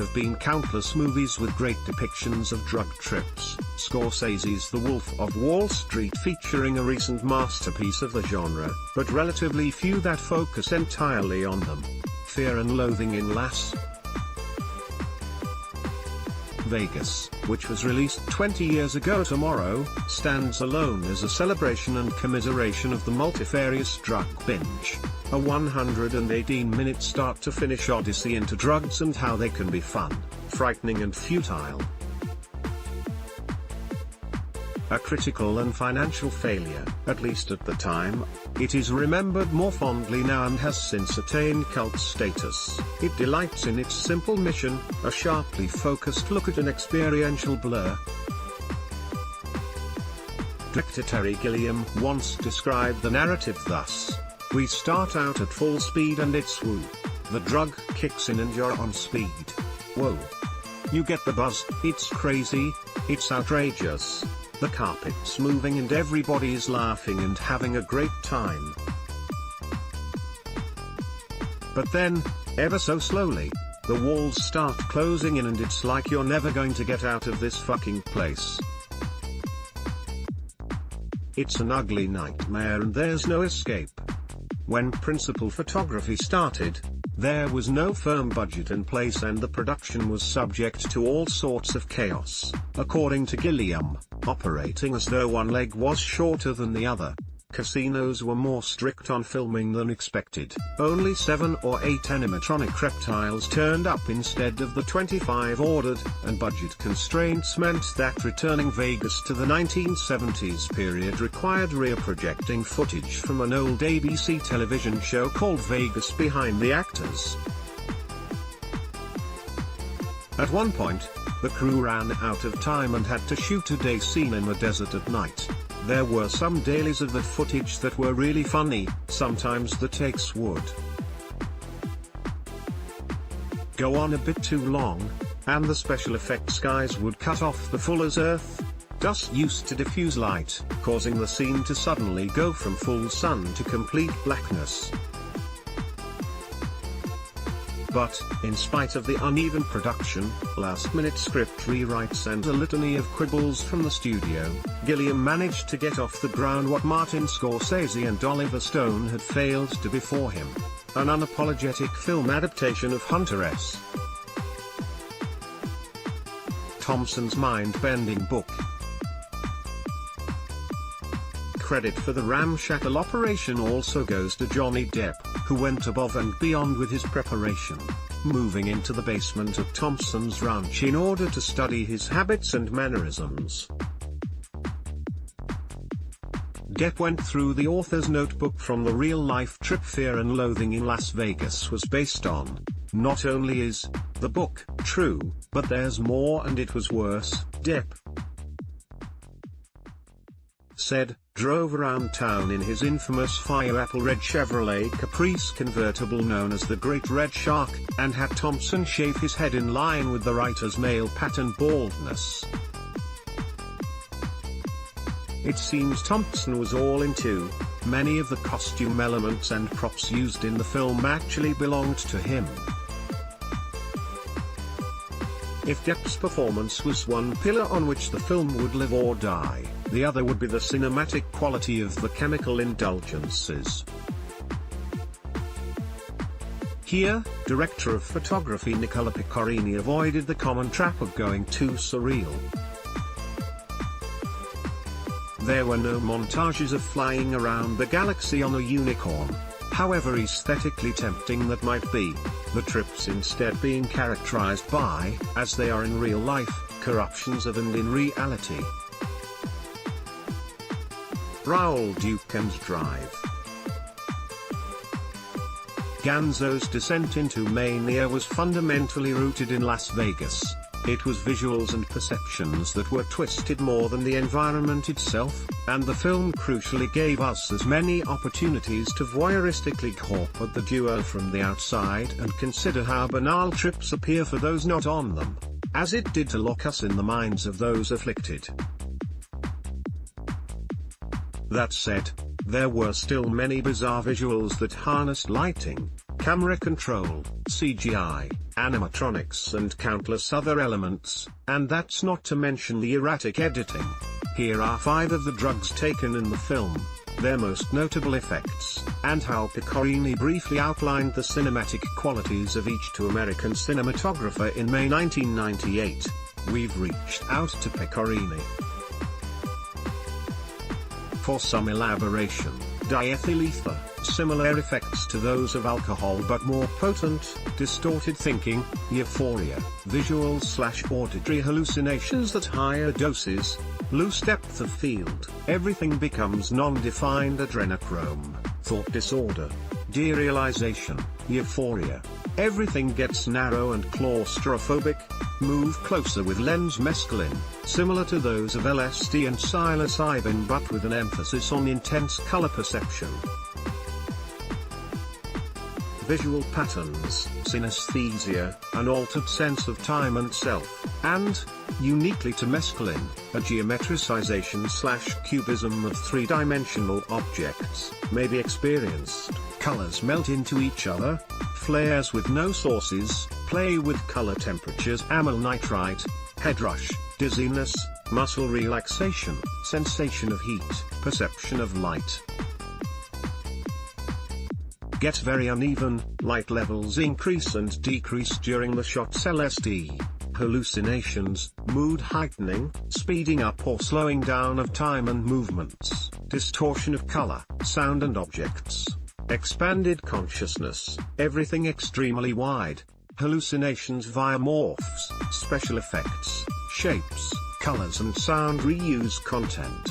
have been countless movies with great depictions of drug trips. Scorsese's The Wolf of Wall Street featuring a recent masterpiece of the genre, but relatively few that focus entirely on them. Fear and Loathing in Las Vegas, which was released 20 years ago tomorrow, stands alone as a celebration and commiseration of the multifarious drug binge. A 118-minute start-to-finish odyssey into drugs and how they can be fun, frightening and futile. A critical and financial failure, at least at the time, it is remembered more fondly now and has since attained cult status. It delights in its simple mission, a sharply focused look at an experiential blur. Director Terry Gilliam once described the narrative thus: "We start out at full speed and it's woo. The drug kicks in and you're on speed. Whoa. You get the buzz, it's crazy, it's outrageous. The carpet's moving and everybody's laughing and having a great time. But then, ever so slowly, the walls start closing in and it's like you're never going to get out of this fucking place. It's an ugly nightmare and there's no escape." When principal photography started, there was no firm budget in place and the production was subject to all sorts of chaos, according to Gilliam, operating as though one leg was shorter than the other. Casinos were more strict on filming than expected. Only 7 or 8 animatronic reptiles turned up instead of the 25 ordered, and budget constraints meant that returning Vegas to the 1970s period required rear-projecting footage from an old ABC television show called Vegas Behind the Actors. At one point, the crew ran out of time and had to shoot a day scene in the desert at night. There were some dailies of the footage that were really funny, sometimes the takes would go on a bit too long, and the special effects guys would cut off the fuller's earth. Dust used to diffuse light, causing the scene to suddenly go from full sun to complete blackness. But, in spite of the uneven production, last-minute script rewrites and a litany of quibbles from the studio, Gilliam managed to get off the ground what Martin Scorsese and Oliver Stone had failed to before him: an unapologetic film adaptation of Hunter S. Thompson's mind-bending book. Credit for the ramshackle operation also goes to Johnny Depp, who went above and beyond with his preparation, moving into the basement of Thompson's ranch in order to study his habits and mannerisms. Depp went through the author's notebook from the real-life trip Fear and Loathing in Las Vegas was based on. Not only is the book true, but there's more and it was worse, Depp said, drove around town in his infamous fire apple red Chevrolet Caprice convertible known as the Great Red Shark, and had Thompson shave his head in line with the writer's male pattern baldness. It seems Thompson was all into many of the costume elements and props used in the film actually belonged to him. If Depp's performance was one pillar on which the film would live or die, the other would be the cinematic quality of the chemical indulgences. Here, director of photography Nicola Piccorini avoided the common trap of going too surreal. There were no montages of flying around the galaxy on a unicorn, however aesthetically tempting that might be, the trips instead being characterized by, as they are in real life, corruptions of and in reality. Raoul Duquesne's Drive. Ganzo's descent into mania was fundamentally rooted in Las Vegas. It was visuals and perceptions that were twisted more than the environment itself, and the film crucially gave us as many opportunities to voyeuristically gawp at the duo from the outside and consider how banal trips appear for those not on them, as it did to lock us in the minds of those afflicted. That said, there were still many bizarre visuals that harnessed lighting, camera control, CGI, animatronics and countless other elements, and that's not to mention the erratic editing. Here are 5 of the drugs taken in the film, their most notable effects, and how Pecorini briefly outlined the cinematic qualities of each to American cinematographer in May 1998. We've reached out to Pecorini for some elaboration. Diethyl ether, similar effects to those of alcohol but more potent, distorted thinking, euphoria, visual/auditory hallucinations at higher doses, loose depth of field, everything becomes non-defined adrenochrome, thought disorder, derealization, euphoria, everything gets narrow and claustrophobic, move closer with lens mescaline, similar to those of LSD and psilocybin but with an emphasis on intense color perception. Visual patterns, synesthesia, an altered sense of time and self, and, uniquely to mescaline, a geometricization/cubism of three-dimensional objects, may be experienced. Colors melt into each other, flares with no sources, play with color temperatures, amyl nitrite, head rush, dizziness, muscle relaxation, sensation of heat, perception of light. Get very uneven, light levels increase and decrease during the shots. LSD, hallucinations, mood heightening, speeding up or slowing down of time and movements, distortion of color, sound and objects, expanded consciousness, everything extremely wide, hallucinations via morphs, special effects, shapes, colors and sound reuse content.